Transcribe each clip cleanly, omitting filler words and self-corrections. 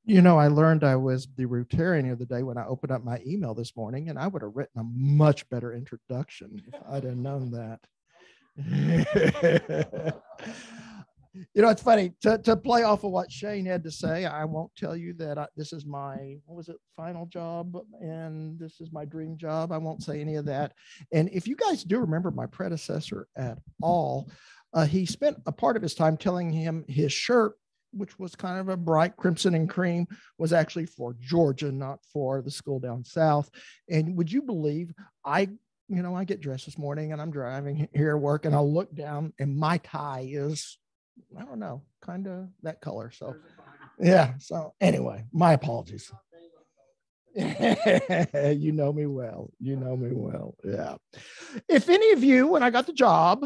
You know, I learned I was the Rotarian the other day when I opened up my email this morning, and I would have written a much better introduction if I'd have known that. You know, it's funny to play off of what Shane had to say. I won't tell you that this is my, what was it, final job and this is my dream job. I won't say any of that. And if you guys do remember my predecessor at all, he spent a part of his time telling him his shirt, which was kind of a bright crimson and cream, was actually for Georgia, not for the school down south. And would you believe I get dressed this morning and I'm driving here to work and I'll look down and my tie is, I don't know, kind of that color. So, yeah. So, anyway, my apologies. You know me well. You know me well. Yeah. If any of you, when I got the job,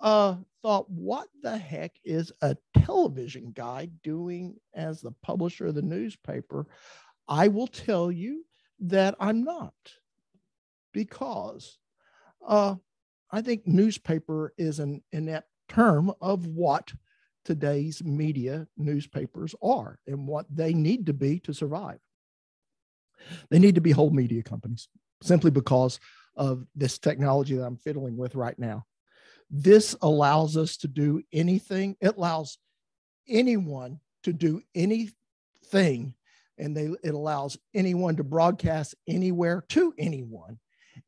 thought, what the heck is a television guy doing as the publisher of the newspaper? I will tell you that I'm not, because I think newspaper is an inept term of what today's media newspapers are and what they need to be to survive. They need to be whole media companies simply because of this technology that I'm fiddling with right now. This allows us to do anything. It allows anyone to do anything, and it allows anyone to broadcast anywhere to anyone.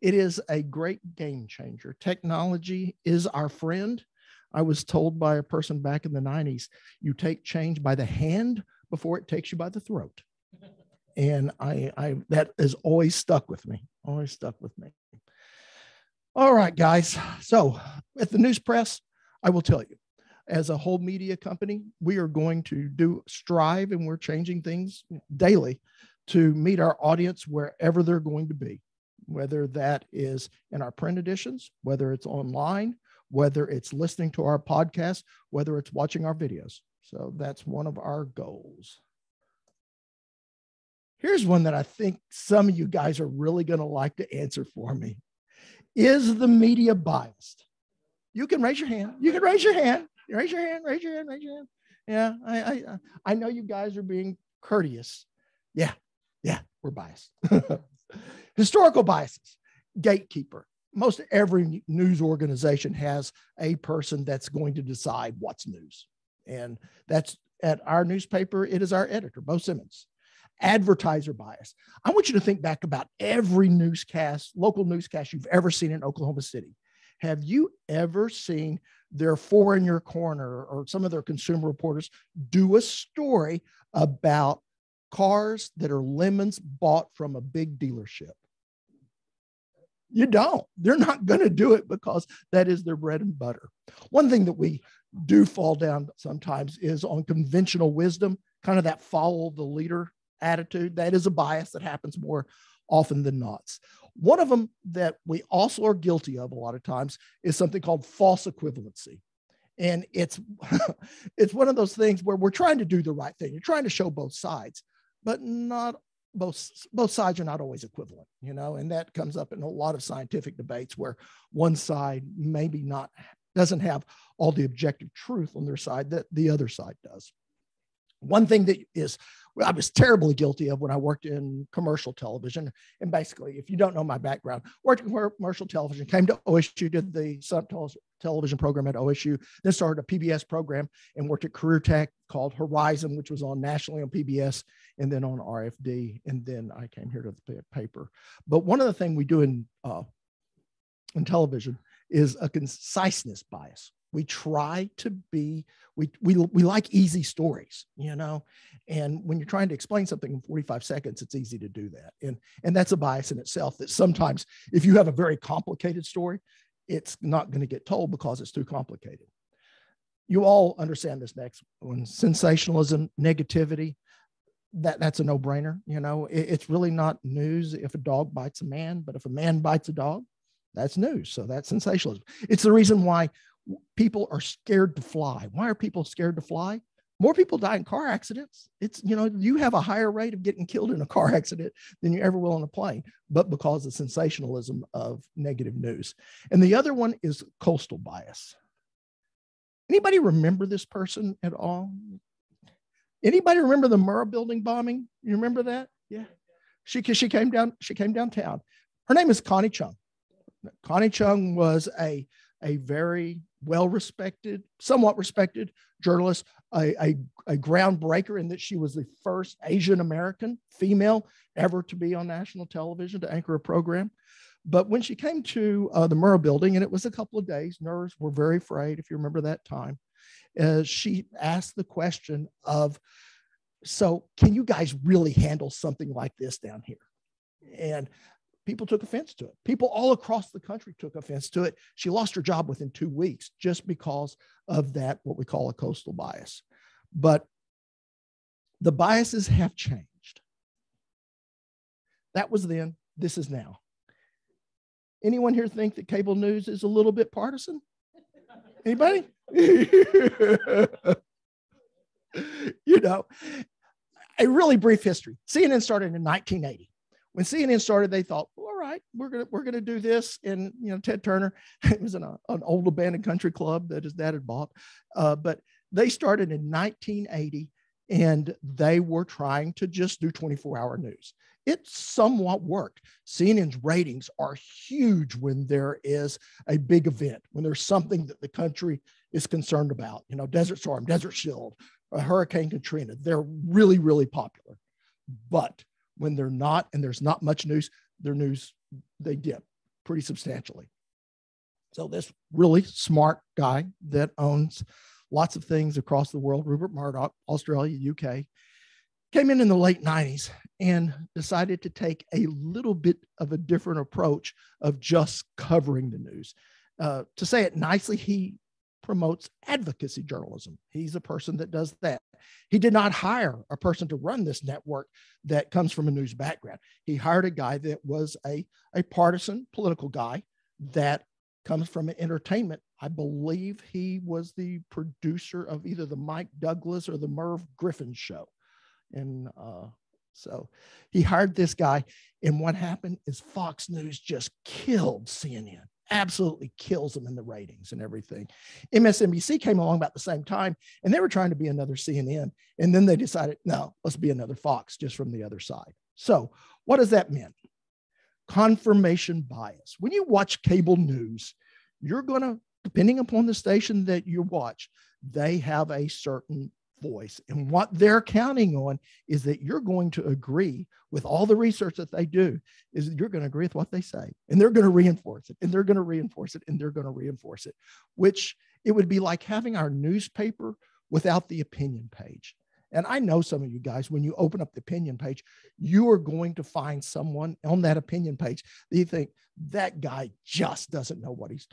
It is a great game changer. Technology is our friend. I was told by a person back in the 90s, you take change by the hand before it takes you by the throat. And I that has always stuck with me, always stuck with me. All right, guys. So at the News Press, I will tell you, as a whole media company, we are going to strive, and we're changing things daily to meet our audience wherever they're going to be, whether that is in our print editions, whether it's online, whether it's listening to our podcast, whether it's watching our videos. So that's one of our goals. Here's one that I think some of you guys are really going to like to answer for me. Is the media biased? You can raise your hand. You can raise your hand. Raise your hand. Raise your hand. Raise your hand. Yeah, I know you guys are being courteous. Yeah, we're biased. Historical biases. Gatekeeper. Most every news organization has a person that's going to decide what's news. And that's at our newspaper, it is our editor, Bo Simmons. Advertiser bias. I want you to think back about every newscast, local newscast you've ever seen in Oklahoma City. Have you ever seen their Four in Your Corner or some of their consumer reporters do a story about cars that are lemons bought from a big dealership? You don't. They're not going to do it because that is their bread and butter. One thing that we do fall down sometimes is on conventional wisdom, kind of that follow the leader attitude. That is a bias that happens more often than not. One of them that we also are guilty of a lot of times is something called false equivalency. And it's one of those things where we're trying to do the right thing. You're trying to show both sides, but not both sides are not always equivalent, and that comes up in a lot of scientific debates where one side maybe doesn't have all the objective truth on their side that the other side does. One thing that I was terribly guilty of when I worked in commercial television. And basically, if you don't know my background, worked in commercial television, came to OSU, did the television program at OSU, then started a PBS program and worked at Career Tech called Horizon, which was on nationally on PBS and then on RFD. And then I came here to the paper. But one of the things we do in television is a conciseness bias. We try to be, we like easy stories, and when you're trying to explain something in 45 seconds, it's easy to do that. And that's a bias in itself, that sometimes if you have a very complicated story, it's not going to get told because it's too complicated. You all understand this next one: sensationalism, negativity. That's a no-brainer. It's really not news if a dog bites a man, but if a man bites a dog, that's news. So that's sensationalism. It's the reason why people are scared to fly. Why are people scared to fly? More people die in car accidents. It's, you have a higher rate of getting killed in a car accident than you ever will on a plane, but because of sensationalism of negative news. And the other one is coastal bias. Anybody remember this person at all? Anybody remember the Murrah building bombing? You remember that? Yeah. She came downtown. Her name is Connie Chung. Connie Chung was a very well-respected, somewhat respected journalist, a groundbreaker in that she was the first Asian American female ever to be on national television to anchor a program. But when she came to the Murrah building, and it was a couple of days, nerves were very frayed, if you remember that time, she asked the question of, so can you guys really handle something like this down here? And people took offense to it. People all across the country took offense to it. She lost her job within 2 weeks just because of that, what we call a coastal bias. But the biases have changed. That was then, this is now. Anyone here think that cable news is a little bit partisan? Anybody? You know, a really brief history. CNN started in 1980. When CNN started, they thought, well, all right, we're gonna do this. And Ted Turner, it was an old abandoned country club that his dad had bought, but they started in 1980, and they were trying to just do 24-hour news. It somewhat worked. CNN's ratings are huge when there is a big event, when there's something that the country is concerned about. Desert Storm, Desert Shield, Hurricane Katrina. They're really, really popular. But when they're not, and there's not much news, their news, they dip pretty substantially. So this really smart guy that owns lots of things across the world, Rupert Murdoch, Australia, UK, came in the late 90s and decided to take a little bit of a different approach of just covering the news. To say it nicely, he promotes advocacy journalism. He's a person that does that. He did not hire a person to run this network that comes from a news background. He hired a guy that was a partisan political guy that comes from entertainment. I believe he was the producer of either the Mike Douglas or the Merv Griffin show. And so he hired this guy. And what happened is Fox News just killed CNN. Absolutely kills them in the ratings and everything. MSNBC came along about the same time, and they were trying to be another CNN. And then they decided, no, let's be another Fox, just from the other side. So what does that mean? Confirmation bias. When you watch cable news, you're going to, depending upon the station that you watch, they have a certain voice. And what they're counting on is that you're going to agree with all the research that they do, is that you're going to agree with what they say. And they're going to reinforce it, and they're going to reinforce it, and they're going to reinforce it, which it would be like having our newspaper without the opinion page. And I know some of you guys, when you open up the opinion page, you are going to find someone on that opinion page that you think, that guy just doesn't know what he's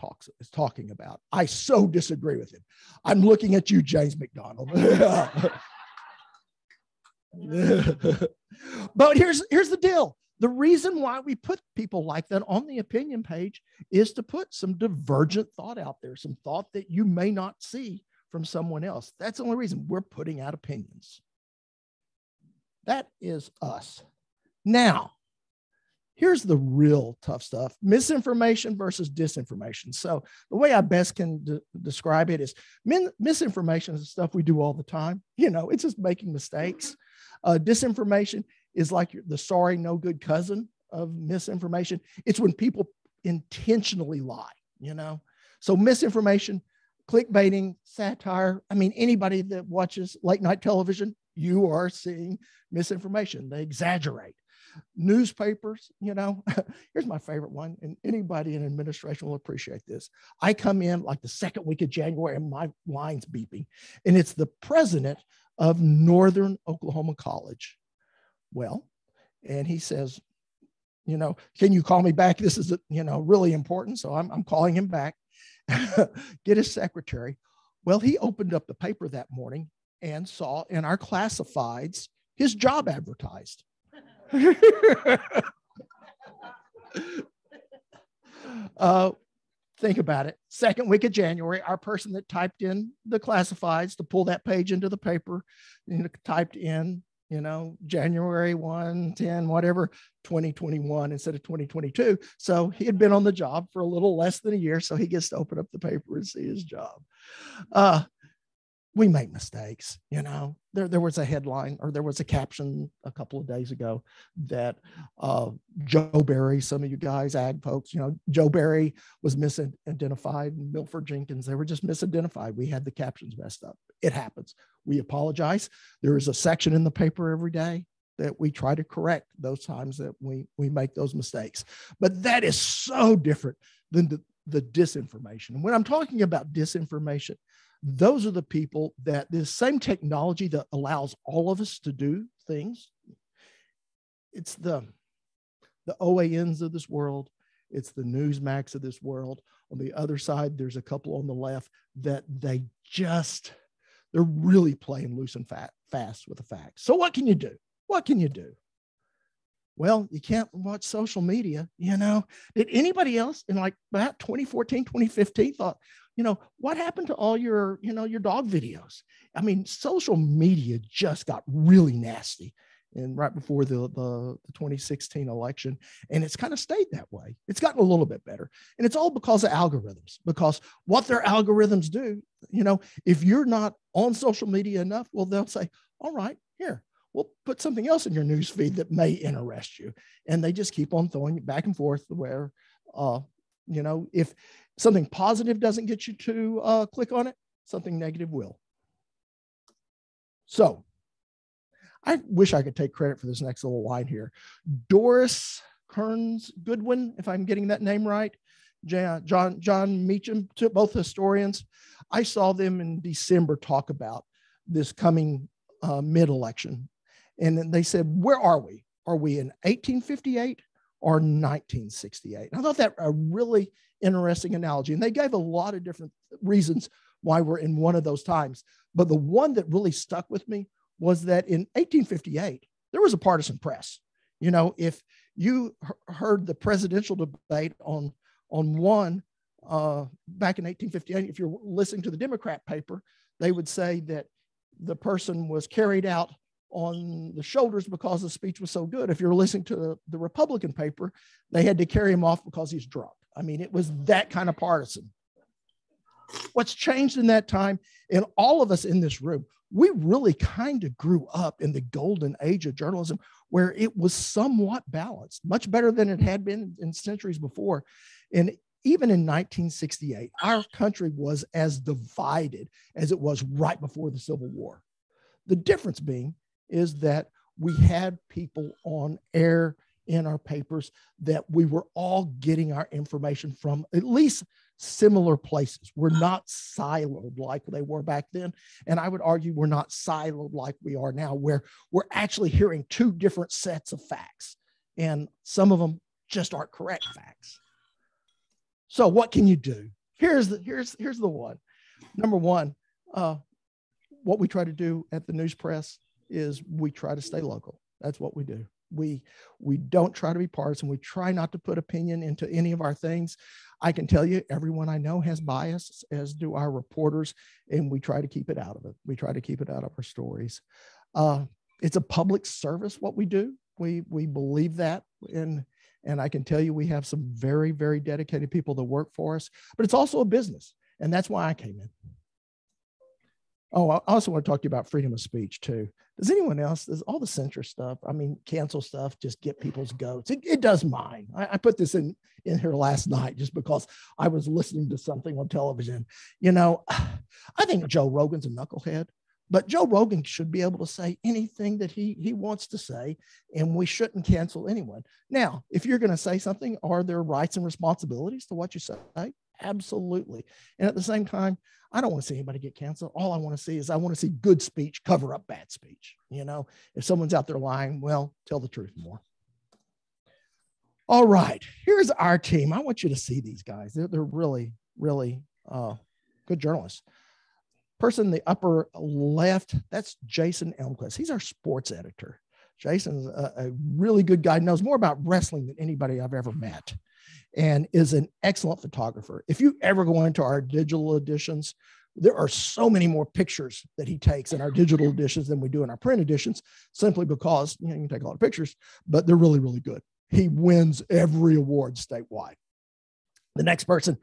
talking about. I so disagree with him. I'm looking at you, James McDonald. But here's the deal. The reason why we put people like that on the opinion page is to put some divergent thought out there, some thought that you may not see from someone else. That's the only reason we're putting out opinions. That is us. Now, here's the real tough stuff: misinformation versus disinformation. So the way I best can describe it is misinformation is the stuff we do all the time. It's just making mistakes. Disinformation is like the sorry, no good cousin of misinformation. It's when people intentionally lie, So misinformation, clickbaiting, satire. I mean, anybody that watches late night television, you are seeing misinformation. They exaggerate. Newspapers, here's my favorite one, and anybody in administration will appreciate this. I come in like the second week of January and my line's beeping, and it's the president of Northern Oklahoma College. Well, and he says, can you call me back? This is, really important. So I'm calling him back. Get his secretary. Well, he opened up the paper that morning and saw in our classifieds his job advertised. Think about it. Second week of January, our person that typed in the classifieds to pull that page into the paper, typed in, January 1, 10, whatever, 2021 instead of 2022. So he had been on the job for a little less than a year. So he gets to open up the paper and see his job. we make mistakes. There was a headline, or there was a caption a couple of days ago that Joe Barry, some of you guys, ag folks, Joe Barry was misidentified, and Milford Jenkins, they were just misidentified. We had the captions messed up. It happens. We apologize. There is a section in the paper every day that we try to correct those times that we make those mistakes. But that is so different than the disinformation. And when I'm talking about disinformation, those are the people that this same technology that allows all of us to do things. It's the OANs of this world. It's the Newsmax of this world. On the other side, there's a couple on the left that they're really playing loose and fast with the facts. So what can you do? What can you do? Well, you can't watch social media. Did anybody else in like about 2014, 2015 thought, what happened to all your dog videos? I mean, social media just got really nasty, and right before the 2016 election, and it's kind of stayed that way. It's gotten a little bit better, and it's all because of algorithms. Because what their algorithms do, if you're not on social media enough, well, they'll say, "All right, here, we'll put something else in your news feed that may interest you," and they just keep on throwing it back and forth. Where, if something positive doesn't get you to click on it, something negative will. So I wish I could take credit for this next little line here. Doris Kearns Goodwin, if I'm getting that name right, John Meacham, both historians. I saw them in December talk about this coming mid-election. And then they said, where are we? Are we in 1858 or 1968? And I thought that a really interesting analogy. And they gave a lot of different reasons why we're in one of those times. But the one that really stuck with me was that in 1858, there was a partisan press. If you heard the presidential debate on one back in 1858, if you're listening to the Democrat paper, they would say that the person was carried out on the shoulders because the speech was so good. If you're listening to the Republican paper, they had to carry him off because he's drunk. I mean, it was that kind of partisan. What's changed in that time, and all of us in this room, we really kind of grew up in the golden age of journalism where it was somewhat balanced, much better than it had been in centuries before. And even in 1968, our country was as divided as it was right before the Civil War. The difference being is that we had people on air in our papers that we were all getting our information from at least similar places. We're not siloed like they were back then. And I would argue we're not siloed like we are now, where we're actually hearing two different sets of facts. And some of them just aren't correct facts. So what can you do? Here's the one. Number one, what we try to do at the News Press is we try to stay local. That's what we do. We don't try to be partisan. We try not to put opinion into any of our things. I can tell you, everyone I know has bias, as do our reporters, and we try to keep it out of it. We try to keep it out of our stories. It's a public service, what we do. We believe that, and I can tell you we have some very, very dedicated people that work for us, but it's also a business, and that's why I came in. Oh, I also want to talk to you about freedom of speech too. Does anyone else, does all the censure stuff, I mean, cancel stuff, just get people's goats? It does mine. I put this in here last night just because I was listening to something on television. I think Joe Rogan's a knucklehead, but Joe Rogan should be able to say anything that he wants to say, and we shouldn't cancel anyone. Now, if you're going to say something, are there rights and responsibilities to what you say? Absolutely. And at the same time, I don't want to see anybody get canceled. All I want to see is I want to see good speech cover up bad speech. If someone's out there lying, well, tell the truth more. All right, here's our team. I want you to see these guys. They're really, really good journalists. Person in the upper left, that's Jason Elmquist. He's our sports editor. Jason's a really good guy, knows more about wrestling than anybody I've ever met, and is an excellent photographer. If you ever go into our digital editions, there are so many more pictures that he takes in our digital editions than we do in our print editions, simply because you can take a lot of pictures, but they're really, really good. He wins every award statewide. The next person,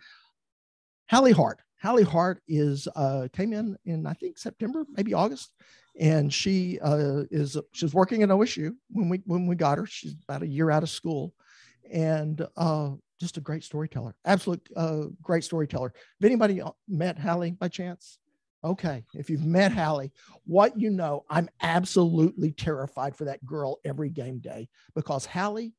Hallie Hart. Hallie Hart came in I think September, maybe August, and she's working at OSU when we got her. She's about a year out of school, and just a great storyteller, absolute great storyteller. If anybody met Hallie by chance, okay, if you've met Hallie, what you know, I'm absolutely terrified for that girl every game day, because Hallie,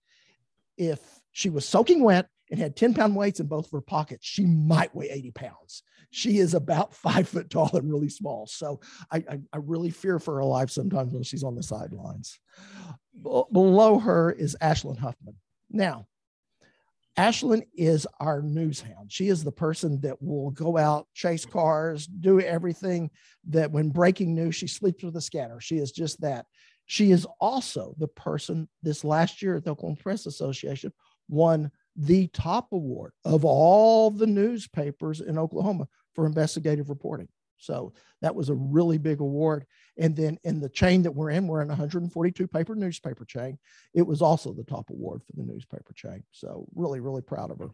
if she was soaking wet and had 10-pound weights in both of her pockets, she might weigh 80 pounds. She is about 5 foot tall and really small. So I really fear for her life sometimes when she's on the sidelines. Below her is Ashlyn Huffman. Now, Ashlyn is our news hound. She is the person that will go out, chase cars, do everything that when breaking news, she sleeps with a scanner. She is just that. She is also the person this last year at the Oklahoma Press Association won the top award of all the newspapers in Oklahoma for investigative reporting. So that was a really big award. And then in the chain that we're in 142 paper newspaper chain. It was also the top award for the newspaper chain. So really, really proud of her.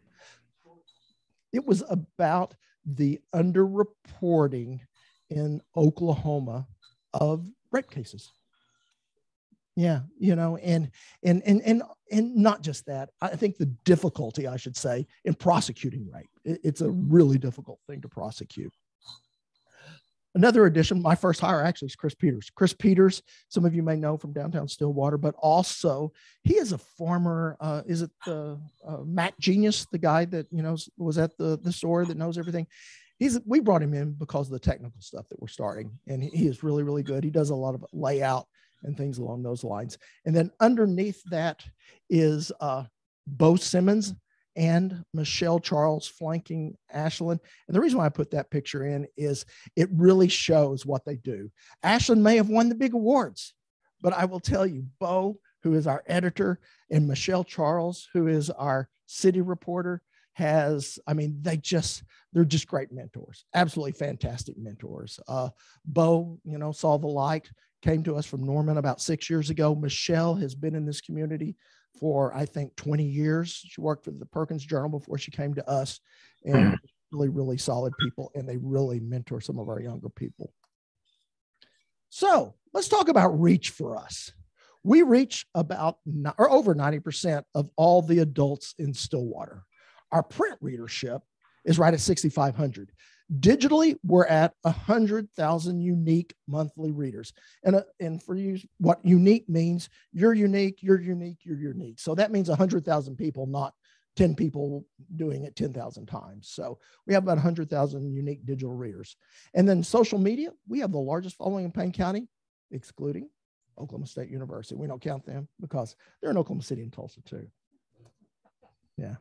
It was about the underreporting in Oklahoma of rape cases. Yeah, and not just that. I think the difficulty, I should say, in prosecuting rape. It's a really difficult thing to prosecute. Another addition, my first hire actually is Chris Peters. Chris Peters, some of you may know from downtown Stillwater, but also he is a former, is it the Mac Genius, the guy that, was at the store that knows everything? We brought him in because of the technical stuff that we're starting, and he is really, really good. He does a lot of layout and things along those lines. And then underneath that is Bo Simmons and Michelle Charles flanking Ashlyn. And the reason why I put that picture in is it really shows what they do. Ashlyn may have won the big awards, but I will tell you, Bo, who is our editor, and Michelle Charles, who is our city reporter, they're just great mentors, absolutely fantastic mentors. Bo, saw the light, came to us from Norman about 6 years ago. Michelle has been in this community for, I think, 20 years. She worked for the Perkins Journal before she came to us, and really, really solid people, and they really mentor some of our younger people. So let's talk about reach for us. We reach over 90% of all the adults in Stillwater. Our print readership is right at 6,500. Digitally, we're at 100,000 unique monthly readers. And for you, what unique means, you're unique, you're unique, you're unique. So that means 100,000 people, not 10 people doing it 10,000 times. So we have about 100,000 unique digital readers. And then social media, we have the largest following in Payne County, excluding Oklahoma State University. We don't count them because they're in Oklahoma City and Tulsa too. Yeah.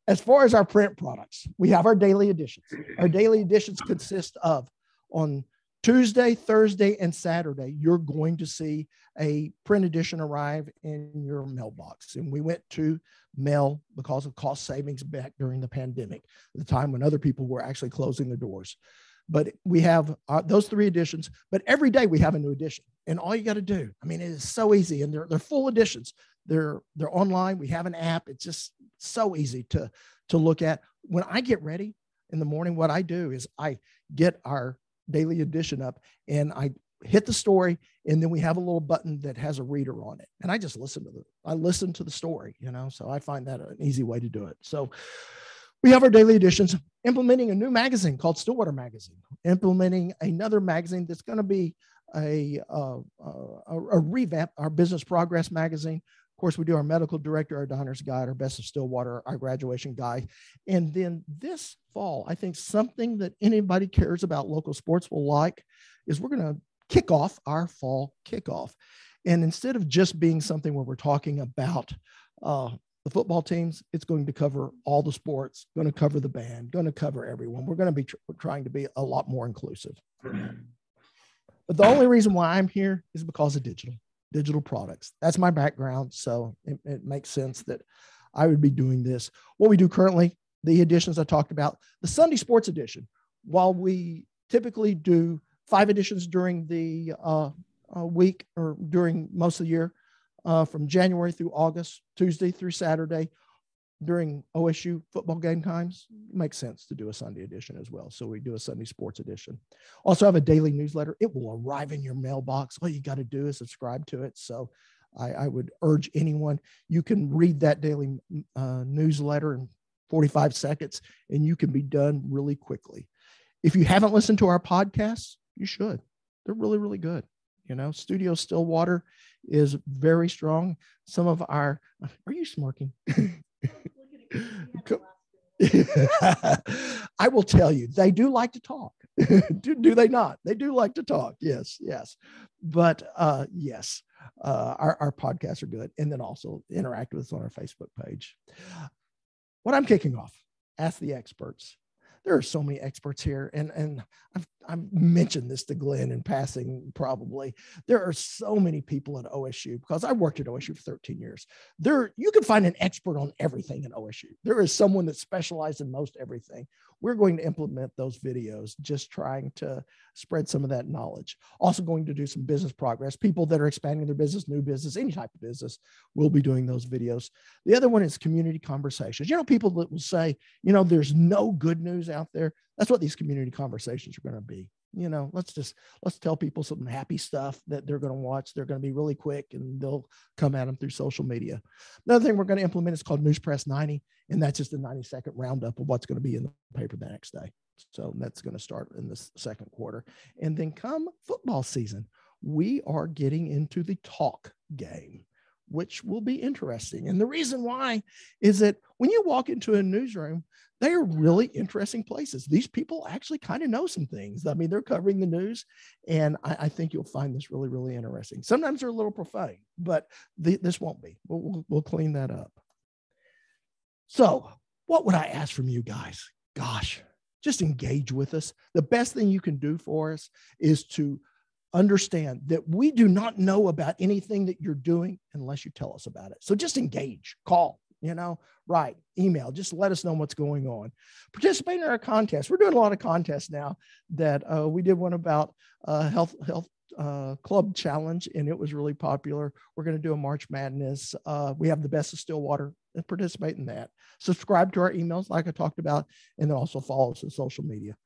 As far as our print products, we have our daily editions. Our daily editions consist of, on Tuesday, Thursday, and Saturday, you're going to see a print edition arrive in your mailbox. And we went to mail because of cost savings back during the pandemic, the time when other people were actually closing the doors. But we have those 3 editions, but every day we have a new edition. And all you got to do, it is so easy, and they're full editions. They're online. We have an app. It's just so easy to look at. When I get ready in the morning, what I do is I get our daily edition up and I hit the story, and then we have a little button that has a reader on it. And I just listen to the story, so I find that an easy way to do it. So we have our daily editions, implementing a new magazine called Stillwater Magazine, implementing another magazine that's going to be a revamp, our Business Progress magazine. Of course, we do our medical director, our diner's guide, our best of Stillwater, our graduation guide. And then this fall, I think something that anybody cares about local sports will like is we're going to kick off our fall kickoff. And instead of just being something where we're talking about the football teams, it's going to cover all the sports, going to cover the band, going to cover everyone. We're going to be trying to be a lot more inclusive. But the only reason why I'm here is because of digital products. That's my background. So it makes sense that I would be doing this. What we do currently, the editions I talked about, the Sunday Sports Edition, while we typically do 5 editions during the week or during most of the year, from January through August, Tuesday through Saturday, during OSU football game times, it makes sense to do a Sunday edition as well. So we do a Sunday sports edition. Also have a daily newsletter. It will arrive in your mailbox. All you got to do is subscribe to it. So I would urge anyone, you can read that daily newsletter in 45 seconds and you can be done really quickly. If you haven't listened to our podcasts, you should. They're really, really good. You know, Studio Stillwater is very strong. Some of our, are you smirking? I will tell you, they do like to talk. do they not? They do like to talk. Yes, yes. But yes, our podcasts are good. And then also interact with us on our Facebook page. What I'm kicking off, Ask the Experts. There are so many experts here, and I've mentioned this to Glenn in passing probably. There are so many people at OSU because I worked at OSU for 13 years. You can find an expert on everything in OSU. There is someone that specializes in most everything. We're going to implement those videos, just trying to spread some of that knowledge. Also going to do some business progress. People that are expanding their business, new business, any type of business, will be doing those videos. The other one is community conversations. You know, people that will say, you know, there's no good news out there. That's what these community conversations are going to be. You know, let's tell people some happy stuff that they're going to watch. They're going to be really quick and they'll come at them through social media. Another thing we're going to implement is called News Press 90. And that's just a 90-second roundup of what's going to be in the paper the next day. So that's going to start in the second quarter. And then come football season, we are getting into the talk game, which will be interesting. And the reason why is that when you walk into a newsroom, they are really interesting places. These people actually kind of know some things. I mean, they're covering the news, and I think you'll find this really, really interesting. Sometimes they're a little profane, but this won't be. We'll clean that up. So what would I ask from you guys? Gosh, just engage with us. The best thing you can do for us is to understand that we do not know about anything that you're doing unless you tell us about it. So just engage, call, write, email, just let us know what's going on. Participate in our contest. We're doing a lot of contests now that we did one about health club challenge, and it was really popular. We're going to do a March Madness. We have the best of Stillwater, and participate in that. Subscribe to our emails like I talked about, and then also follow us on social media.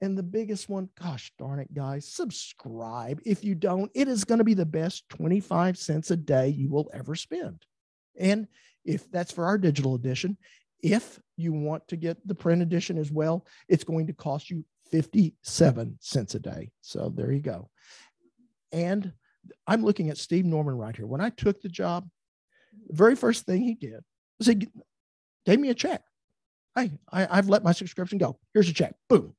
And the biggest one, gosh darn it, guys, subscribe. If you don't, it is going to be the best 25 cents a day you will ever spend. And if that's for our digital edition, if you want to get the print edition as well, it's going to cost you 57 cents a day. So there you go. And I'm looking at Steve Norman right here. When I took the job, the very first thing he did was he gave me a check. Hey, I've let my subscription go. Here's a check. Boom.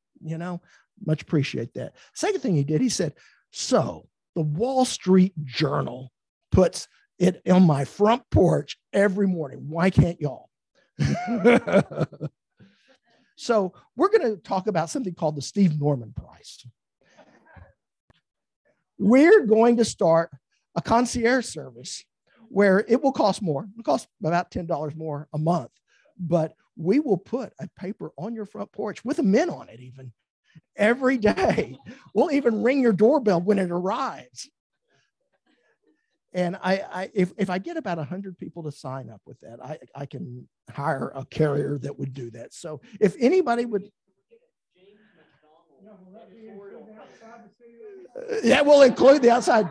Much appreciate that. Second thing he did, he said, so the Wall Street Journal puts it on my front porch every morning. Why can't y'all? So we're going to talk about something called the Steve Norman Price. We're going to start a concierge service where it will cost more. It'll cost about $10 more a month, but we will put a paper on your front porch with a mint on it even every day. We'll even ring your doorbell when it arrives. And if I get about 100 people to sign up with that, I can hire a carrier that would do that. So if anybody would, that will include the outside.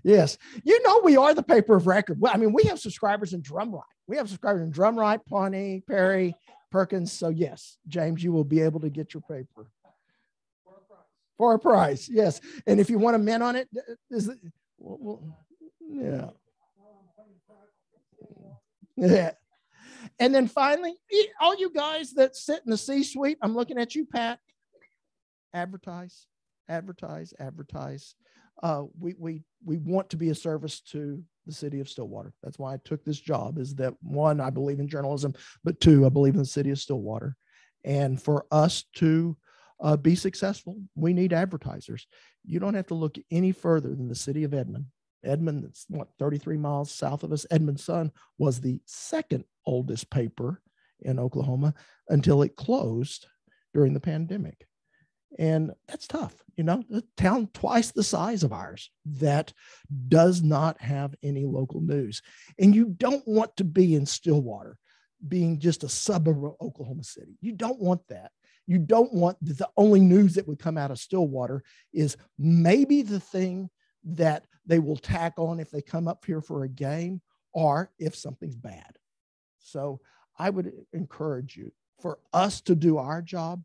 Yes. We are the paper of record. Well, I mean, we have subscribers in Drumright. We have subscribers in Drumright, Pawnee, Perry, Perkins. So yes, James, you will be able to get your paper. For a price, yes. And if you want a mint on it, yeah. Yeah. And then finally, all you guys that sit in the C-suite, I'm looking at you, Pat. Advertise. We want to be a service to the city of Stillwater. That's why I took this job, is that one, I believe in journalism, but two, I believe in the city of Stillwater. And for us to be successful, we need advertisers. You don't have to look any further than the city of Edmond. Edmond, that's 33 miles south of us. Edmond Sun was the second oldest paper in Oklahoma until it closed during the pandemic. And that's tough. A town twice the size of ours that does not have any local news. And you don't want to be in Stillwater being just a suburb of Oklahoma City. You don't want that. You don't want the only news that would come out of Stillwater is maybe the thing that they will tack on if they come up here for a game or if something's bad. So I would encourage you, for us to do our job,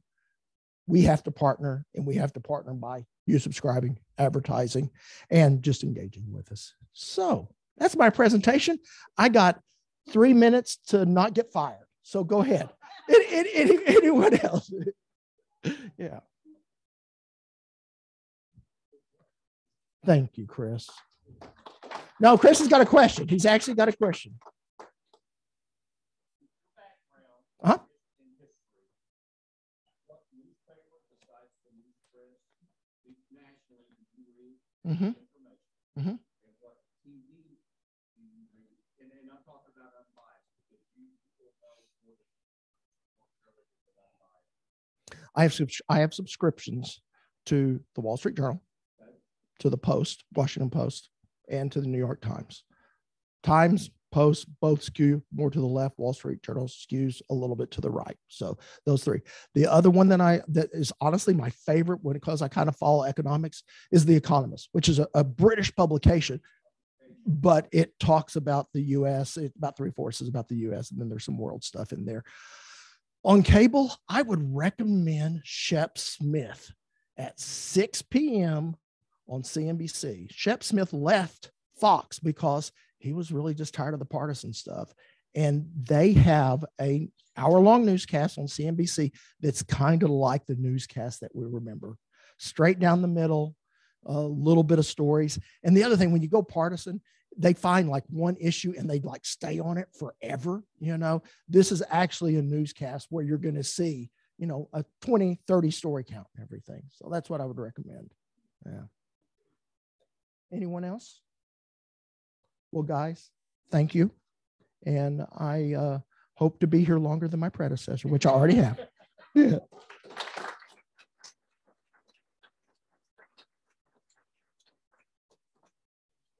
we have to partner, and we have to partner by you subscribing, advertising, and just engaging with us. So that's my presentation. I got 3 minutes to not get fired. So go ahead. Anyone else? Yeah. Thank you, Chris. No, Chris has got a question. He's actually got a question. Huh? Mm-hmm. Mm-hmm. I have subscriptions to the Wall Street Journal, to the Post, Washington Post, and to the New York Times. Times, Post, both skew more to the left. Wall Street Journal skews a little bit to the right. So those three. The other one that is honestly my favorite, because I kind of follow economics, is The Economist, which is a British publication, but it talks about the U.S. About 3/4 is about the U.S., and then there's some world stuff in there. On cable, I would recommend Shep Smith at 6 p.m. on CNBC. Shep Smith left Fox because he was really just tired of the partisan stuff. And they have an hour-long newscast on CNBC that's kind of like the newscast that we remember. Straight down the middle, a little bit of stories. And the other thing, when you go partisan, they find like one issue and they like stay on it forever. This is actually a newscast where you're going to see, a 20, 30 story count and everything. So that's what I would recommend. Yeah. Anyone else? Well, guys, thank you. And I hope to be here longer than my predecessor, which I already have. Yeah.